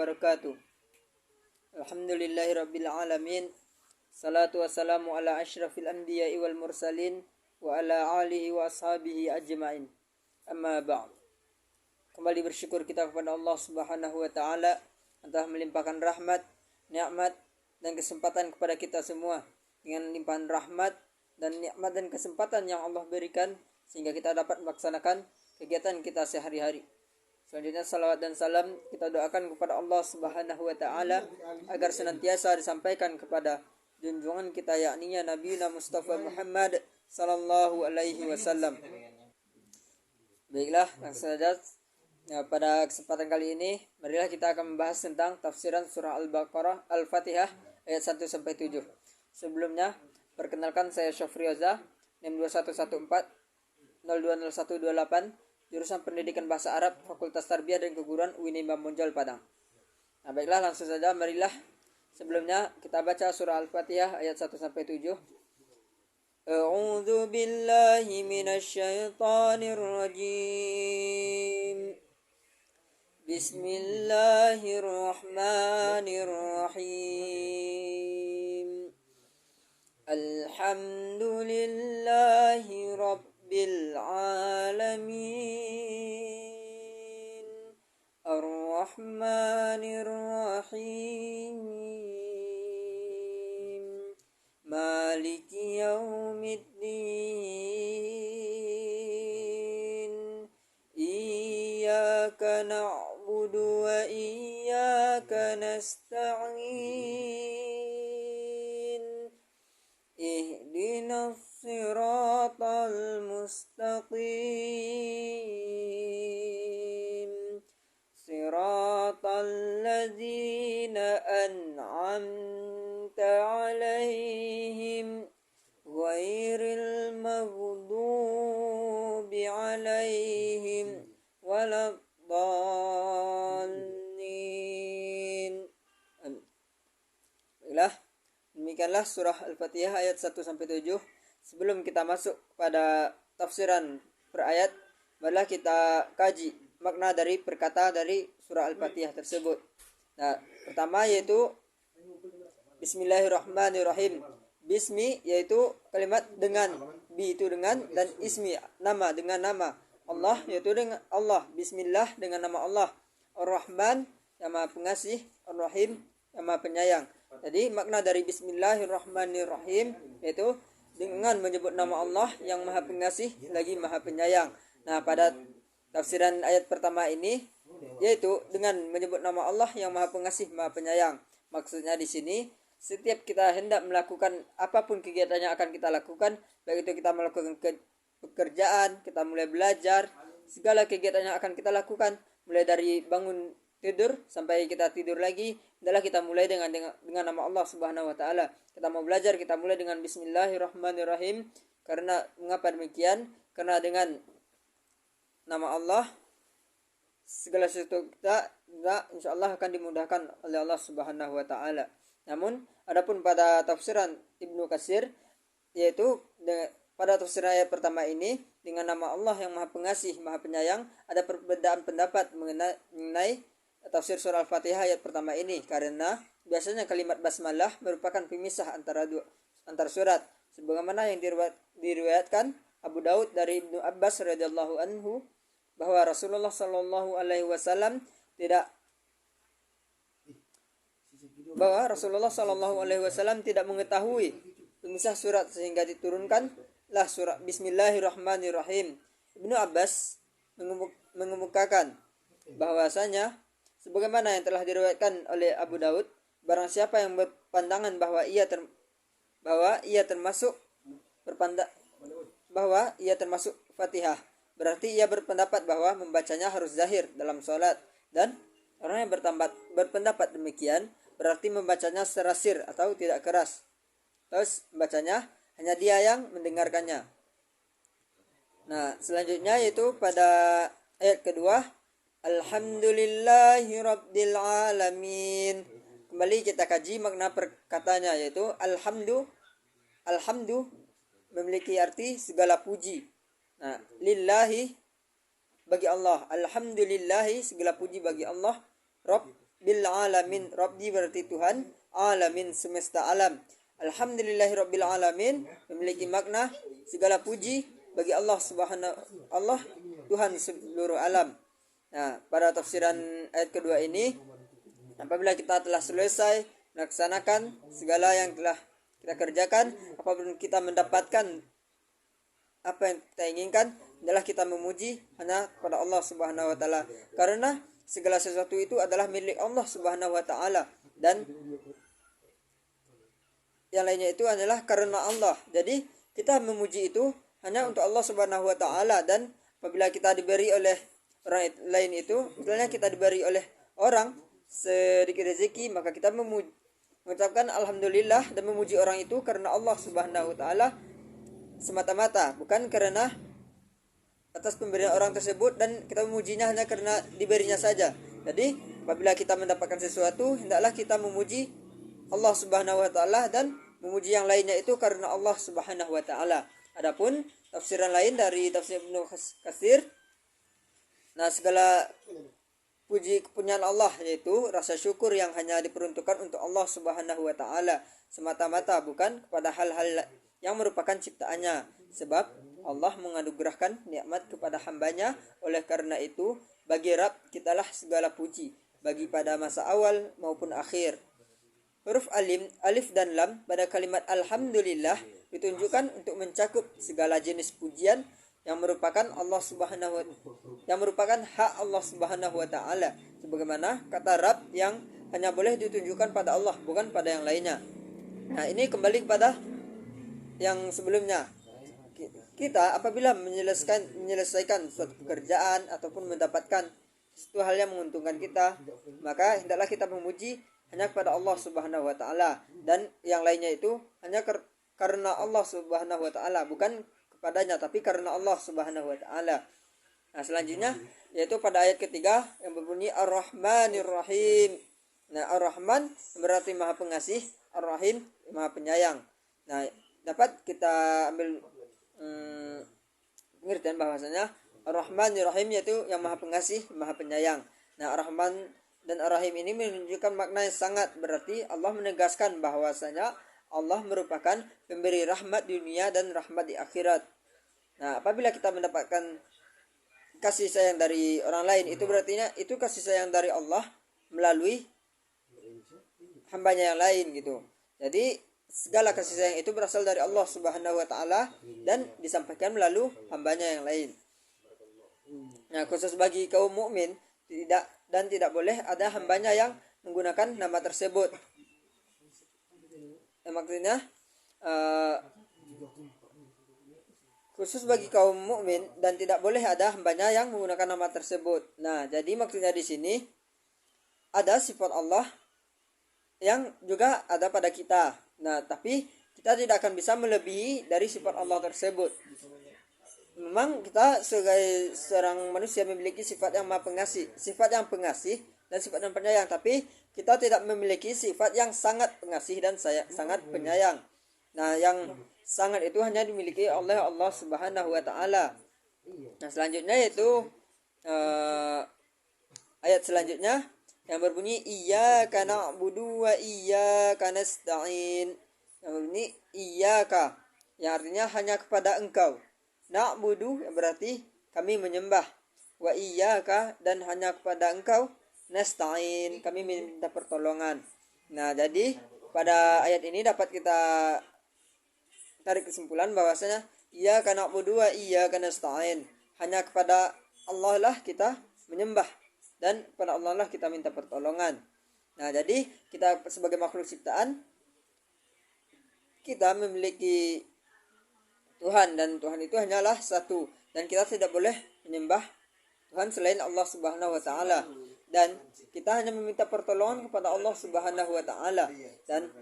wabarakatuh. Alhamdulillahirabbil alamin. Salatu wassalamu ala asyrafil anbiya'i wal mursalin wa ala alihi wa ashabihi ajma'in. Amma ba'd. Kembali bersyukur kita kepada Allah Subhanahu wa taala telah melimpahkan rahmat, nikmat dan kesempatan kepada kita semua. Dengan limpahan rahmat dan nikmat dan kesempatan yang Allah berikan sehingga kita dapat melaksanakan kegiatan kita sehari-hari. Selanjutnya salawat dan salam kita doakan kepada Allah Subhanahu wa taala agar senantiasa disampaikan kepada junjungan kita yakni Nabi Mustafa Muhammad sallallahu alaihi wasallam. Baiklah, langsung saja pada kesempatan kali ini marilah kita akan membahas tentang tafsiran surah Al-Baqarah Al-Fatihah ayat 1 sampai 7. Sebelumnya, perkenalkan saya Syafri Oza, NIM 2114 020128, jurusan Pendidikan Bahasa Arab, Fakultas Tarbiyah dan Keguruan UIN Imam Bonjol Padang. Nah, baiklah langsung saja marilah sebelumnya kita baca surah Al-Fatihah ayat 1 sampai 7. A'udzu billahi minasyaitonir rajim. Bismillahirrahmanirrahim. Alhamdulillahi rabbil alamin. Ar-Rahmanir Rahim. Maliki yaumiddin. Iyyaka na'budu wa iyyaka nasta'in. Ihdinas siratal mustaqim. Siratal ladzina an'amta 'alaihim ghairil maghdubi 'alaihim waladdallin. Baiklah, demikianlah surah Al-Fatihah ayat 1 sampai 7. Sebelum kita masuk pada tafsiran per ayat, marilah kita kaji makna dari perkata dari surah Al-Fatihah tersebut. Nah, pertama yaitu Bismillahirrahmanirrahim. Bismi yaitu kalimat dengan, bi itu dengan, dan ismi nama dengan nama. Allah yaitu dengan Allah. Bismillah dengan nama Allah. Ar-Rahman yang Maha Pengasih, Ar-Rahim yang Maha Penyayang. Jadi makna dari Bismillahirrahmanirrahim yaitu dengan menyebut nama Allah yang Maha Pengasih lagi Maha Penyayang. Nah, pada tafsiran ayat pertama ini yaitu dengan menyebut nama Allah yang Maha Pengasih, Maha Penyayang. Maksudnya di sini setiap kita hendak melakukan apapun kegiatan yang akan kita lakukan, baik itu kita melakukan pekerjaan, kita mulai belajar, segala kegiatan yang akan kita lakukan, mulai dari bangun tidur sampai kita tidur lagi, adalah kita mulai dengan nama Allah Subhanahu wa taala. Kita mau belajar, kita mulai dengan Bismillahirrahmanirrahim. Karena mengapa demikian? Karena dengan nama Allah segala sesuatu kita insyaallah akan dimudahkan oleh Allah Subhanahu wa taala. Namun adapun pada tafsiran Ibnu Katsir yaitu pada tafsiran ayat pertama ini dengan nama Allah yang Maha Pengasih, Maha Penyayang, ada perbedaan pendapat mengenai tafsir surah Al-Fatihah ayat pertama ini, karena biasanya kalimat basmalah merupakan pemisah antara surat, sebagaimana yang diriwayatkan Abu Daud dari Ibnu Abbas radhiyallahu anhu bahwa Rasulullah sallallahu alaihi wasallam tidak mengetahui pemisah surat sehingga diturunkanlah surah Bismillahirrahmanirrahim. Ibnu Abbas mengemukakan bahwasanya sebagaimana yang telah diriwayatkan oleh Abu Daud, barang siapa yang berpandangan bahwa ia termasuk Fatihah, berarti ia berpendapat bahwa membacanya harus zahir dalam sholat, dan orang yang berpendapat demikian berarti membacanya secara sir atau tidak keras. Terus membacanya hanya dia yang mendengarkannya. Nah, selanjutnya yaitu pada ayat kedua, Alhamdulillahi rabbil alamin. Kembali kita kaji makna perkataannya yaitu alhamdu memiliki arti segala puji. Nah, lillahi bagi Allah, alhamdulillahi segala puji bagi Allah, Rabb Rabbil alamin. Rabbi berarti Tuhan, alamin semesta alam. Alhamdulillahirabbil alamin memiliki makna segala puji bagi Allah Subhanahu Allah Tuhan seluruh alam. Nah, pada tafsiran ayat kedua ini, apabila kita telah selesai melaksanakan segala yang telah kita kerjakan, apabila kita mendapatkan apa yang kita inginkan, adalah kita memuji hanya kepada Allah Subhanahu wa taala, karena segala sesuatu itu adalah milik Allah Subhanahu wa taala, dan yang lainnya itu adalah karena Allah. Jadi kita memuji itu hanya untuk Allah Subhanahu wa taala, dan apabila kita diberi oleh orang lain itu, misalnya kita diberi oleh orang sedikit rezeki, maka kita mengucapkan alhamdulillah dan memuji orang itu karena Allah Subhanahu wa taala semata-mata, bukan karena atas pemberian orang tersebut, dan kita memujinya hanya karena diberinya saja. Jadi apabila kita mendapatkan sesuatu, hendaklah kita memuji Allah Subhanahu wa taala dan memuji yang lainnya itu karena Allah Subhanahu wa taala. Adapun tafsiran lain dari tafsir Ibnu Katsir, nah segala puji kepunyaan Allah, yaitu rasa syukur yang hanya diperuntukkan untuk Allah Subhanahu wa taala semata-mata, bukan kepada hal-hal yang merupakan ciptaannya, sebab Allah menganugerahkan nikmat kepada hambanya. Oleh karena itu, bagi Rabb kitalah segala puji, bagi pada masa awal maupun akhir. Huruf alif dan lam pada kalimat alhamdulillah ditunjukkan untuk mencakup segala jenis pujian yang merupakan hak Allah Subhanahu wa taala, sebagaimana kata Rabb yang hanya boleh ditunjukkan pada Allah, bukan pada yang lainnya. Nah, ini kembali kepada yang sebelumnya. Kita apabila menyelesaikan suatu pekerjaan ataupun mendapatkan sesuatu hal yang menguntungkan kita, maka hendaklah kita memuji hanya kepada Allah Subhanahu wa taala, dan yang lainnya itu hanya karena Allah Subhanahu wa taala, bukan kepadanya tapi karena Allah Subhanahu wa taala. Nah, selanjutnya yaitu pada ayat ketiga yang berbunyi Ar-Rahmanir Rahim. Nah, Ar-Rahman berarti Maha Pengasih, Ar-Rahim Maha Penyayang. Nah, dapat kita ambil pengertian bahwasanya Ar-Rahmanir Rahim yaitu yang Maha Pengasih, Maha Penyayang. Nah, Ar-Rahman dan Ar-Rahim ini menunjukkan makna yang sangat berarti. Allah menegaskan bahwasanya Allah merupakan pemberi rahmat di dunia dan rahmat di akhirat. Nah, apabila kita mendapatkan kasih sayang dari orang lain, itu berarti itu kasih sayang dari Allah melalui hambanya yang lain gitu. Jadi segala kasih sayang itu berasal dari Allah Subhanahu wa taala dan disampaikan melalui hambanya yang lain. Nah, khusus bagi kaum mukmin tidak boleh ada hambanya yang menggunakan nama tersebut. Maksudnya khusus bagi kaum mukmin dan tidak boleh ada hambanya yang menggunakan nama tersebut. Nah, jadi maksudnya di sini ada sifat Allah yang juga ada pada kita. Nah, tapi kita tidak akan bisa melebihi dari sifat Allah tersebut. Memang kita sebagai seorang manusia memiliki sifat yang Maha Pengasih, sifat yang pengasih dan sifat yang penyayang, tapi kita tidak memiliki sifat yang sangat pengasih dan sangat penyayang. Nah, yang sangat itu hanya dimiliki oleh Allah Subhanahu wa taala. Nah, selanjutnya yaitu ayat selanjutnya yang berbunyi iyyaka na'budu wa iyyaka nasta'in. Yang berbunyi iyyaka, yang artinya hanya kepada Engkau. Na'budu berarti kami menyembah, wa iyyaka dan hanya kepada Engkau, nasta'in kami minta pertolongan. Nah, jadi pada ayat ini dapat kita tarik kesimpulan bahwasanya iyyaka na'budu wa iyyaka nasta'in, hanya kepada Allah lah kita menyembah dan kepada Allah lah kita minta pertolongan. Nah, jadi kita sebagai makhluk ciptaan kita memiliki Tuhan, dan Tuhan itu hanyalah satu, dan kita tidak boleh menyembah Tuhan selain Allah Subhanahu wa taala, dan kita hanya meminta pertolongan kepada Allah Subhanahu wa taala. Dan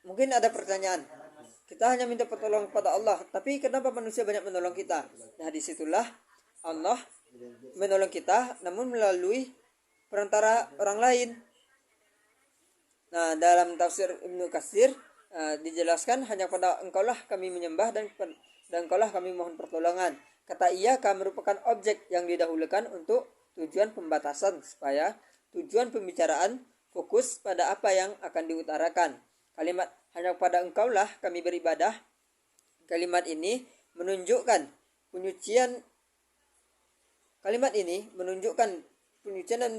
mungkin ada pertanyaan, kita hanya minta pertolongan kepada Allah, tapi kenapa manusia banyak menolong kita? Nah, disitulah Allah menolong kita namun melalui perantara orang lain. Nah, dalam tafsir Ibnu Katsir dijelaskan hanya pada Engkaulah kami menyembah dan Engkaulah kami mohon pertolongan. Kata iyyaka merupakan objek yang didahulukan untuk tujuan pembatasan supaya tujuan pembicaraan fokus pada apa yang akan diutarakan. Kalimat hanya kepada engkaulah kami beribadah. Kalimat ini menunjukkan penyucian. Kalimat ini menunjukkan penyucian dan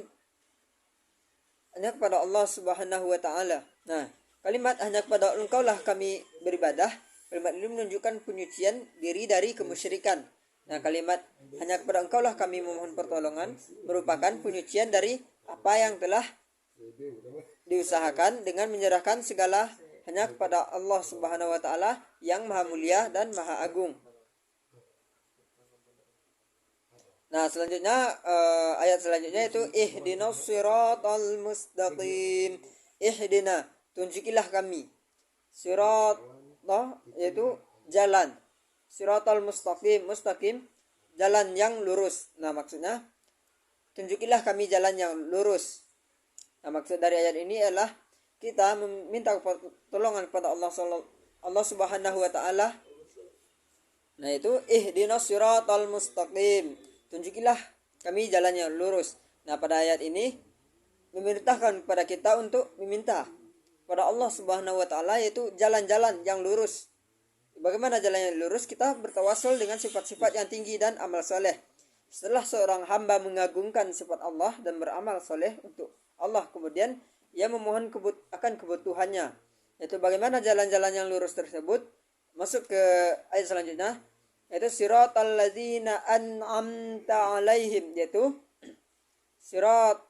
hanya kepada Allah Subhanahu wa taala. Nah, kalimat hanya kepada engkaulah kami beribadah. Kalimat ini menunjukkan penyucian diri dari kemusyrikan. Nah, kalimat hanya kepada engkaulah kami memohon pertolongan merupakan penyucian dari apa yang telah diusahakan dengan menyerahkan segala hanya kepada Allah Subhanahu wa taala yang Maha Mulia dan Maha Agung. Nah, selanjutnya ayat selanjutnya itu ihdinas siratal mustaqim. Ihdina, tunjukilah kami. Sirat yaitu jalan. Siratal mustaqim, mustaqim jalan yang lurus. Nah, maksudnya tunjukilah kami jalan yang lurus. Nah, maksud dari ayat ini adalah kita meminta pertolongan kepada Allah Subhanahu wa taala. Nah, itu ihdinas siratal mustaqim. Tunjukilah kami jalan yang lurus. Nah, pada ayat ini memerintahkan kepada kita untuk meminta kepada Allah Subhanahu wa taala yaitu jalan-jalan yang lurus. Bagaimana jalan yang lurus? Kita bertawasul dengan sifat-sifat yang tinggi dan amal soleh. Setelah seorang hamba mengagungkan sifat Allah dan beramal soleh untuk Allah, kemudian ia memohon akan kebutuhannya. Yaitu bagaimana jalan-jalan yang lurus tersebut? Masuk ke ayat selanjutnya. Yaitu siratal ladzina an'amta alaihim, yaitu siratal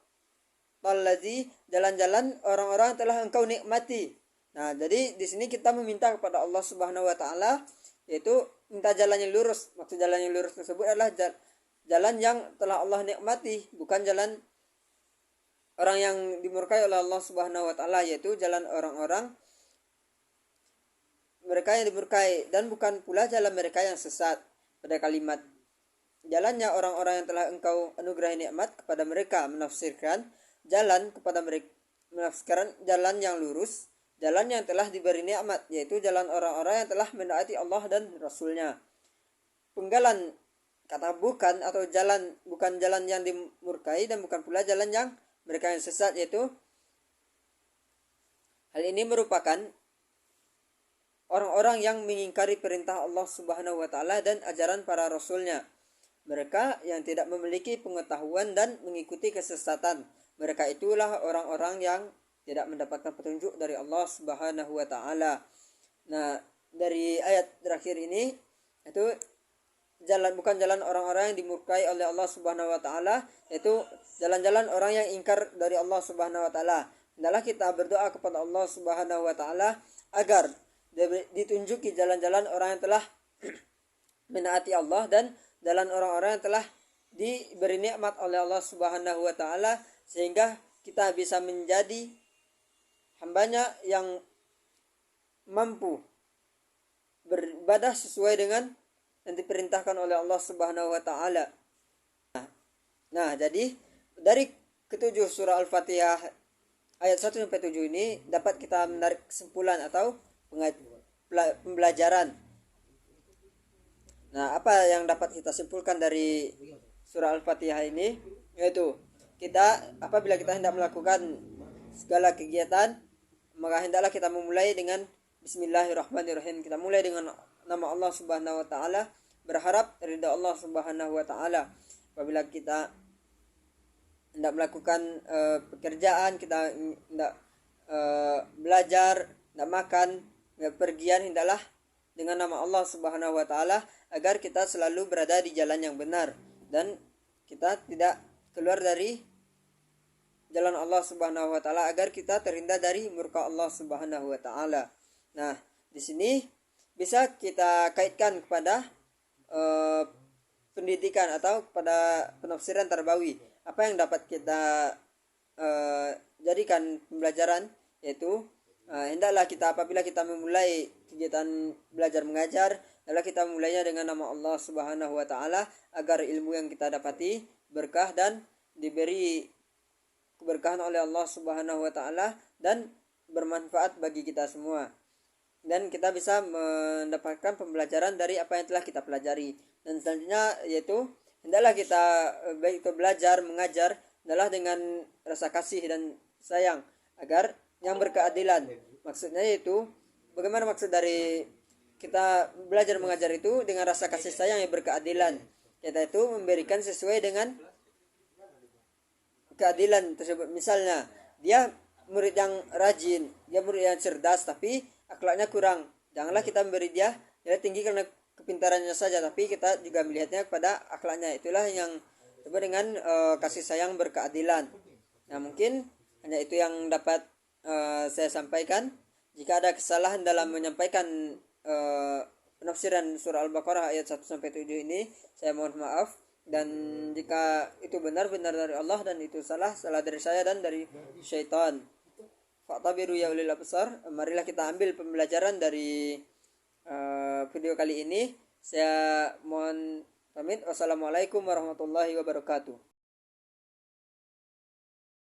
ladzi, jalan-jalan orang-orang telah engkau nikmati. Nah, jadi di sini kita meminta kepada Allah Subhanahu wa taala yaitu minta jalan yang lurus. Maksud jalan yang lurus tersebut adalah jalan yang telah Allah nikmati, bukan jalan orang yang dimurkai oleh Allah Subhanahu wa taala, yaitu jalan orang-orang mereka yang dimurkai, dan bukan pula jalan mereka yang sesat. Pada kalimat jalannya orang-orang yang telah engkau anugerahi nikmat kepada mereka, menafsirkan jalan kepada mereka, menafsirkan jalan yang lurus, jalan yang telah diberi nikmat, yaitu jalan orang-orang yang telah menaati Allah dan Rasulnya. Penggalan kata bukan atau jalan, bukan jalan yang dimurkai dan bukan pula jalan yang mereka yang sesat, yaitu hal ini merupakan orang-orang yang mengingkari perintah Allah Subhanahu wa taala dan ajaran para rasulnya. Mereka yang tidak memiliki pengetahuan dan mengikuti kesesatan. Mereka itulah orang-orang yang tidak mendapatkan petunjuk dari Allah Subhanahu wa taala. Nah, dari ayat terakhir ini itu bukan jalan orang-orang yang dimurkai oleh Allah Subhanahu wa taala, yaitu jalan-jalan orang yang ingkar dari Allah Subhanahu wa taala. Hendaklah kita berdoa kepada Allah Subhanahu wa taala agar ditunjuki jalan-jalan orang yang telah menaati Allah dan jalan orang-orang yang telah diberi nikmat oleh Allah Subhanahu wa taala, sehingga kita bisa menjadi hambanya yang mampu beribadah sesuai dengan yang diperintahkan oleh Allah Subhanahu wa taala. Nah, jadi dari ketujuh surah Al-Fatihah ayat 1 sampai 7 ini dapat kita menarik kesimpulan atau pembelajaran. Nah, apa yang dapat kita simpulkan dari surah Al-Fatihah ini? Yaitu apabila kita hendak melakukan segala kegiatan, maka hendaklah kita memulai dengan Bismillahirrahmanirrahim. Kita mulai dengan nama Allah Subhanahu wa taala, berharap ridha Allah Subhanahu wa taala. Apabila kita hendak melakukan pekerjaan, kita hendak belajar, hendak makan, pergian, hendaklah dengan nama Allah Subhanahu wa taala agar kita selalu berada di jalan yang benar dan kita tidak keluar dari jalan Allah Subhanahu wa taala, agar kita terhindar dari murka Allah Subhanahu wa taala. Nah, di sini bisa kita kaitkan kepada pendidikan atau kepada penafsiran tarbawi. Apa yang dapat kita jadikan pembelajaran, yaitu hendaklah kita apabila kita memulai kegiatan belajar mengajar, hendaklah kita memulainya dengan nama Allah Subhanahu wa taala agar ilmu yang kita dapati berkah dan diberi keberkahan oleh Allah Subhanahu wa taala dan bermanfaat bagi kita semua. Dan kita bisa mendapatkan pembelajaran dari apa yang telah kita pelajari. Dan selanjutnya yaitu hendaklah kita baik itu belajar mengajar adalah dengan rasa kasih dan sayang agar yang berkeadilan. Maksudnya yaitu bagaimana maksud dari kita belajar mengajar itu dengan rasa kasih sayang yang berkeadilan. Kita itu memberikan sesuai dengan keadilan tersebut. Misalnya dia murid yang rajin, dia murid yang cerdas tapi akhlaknya kurang, janganlah kita memberi dia nilai tinggi karena kepintarannya saja, tapi kita juga melihatnya kepada akhlaknya. Itulah yang disebut dengan kasih sayang berkeadilan. Nah, mungkin hanya itu yang dapat saya sampaikan. Jika ada kesalahan dalam menyampaikan penafsiran surah Al-Baqarah ayat 1 sampai 7 ini, saya mohon maaf. Dan jika itu benar-benar dari Allah dan itu salah dari saya dan dari syaitan. Fa'tabiru ya ulil absar. Marilah kita ambil pembelajaran dari video kali ini. Saya mohon pamit. Wassalamualaikum warahmatullahi wabarakatuh.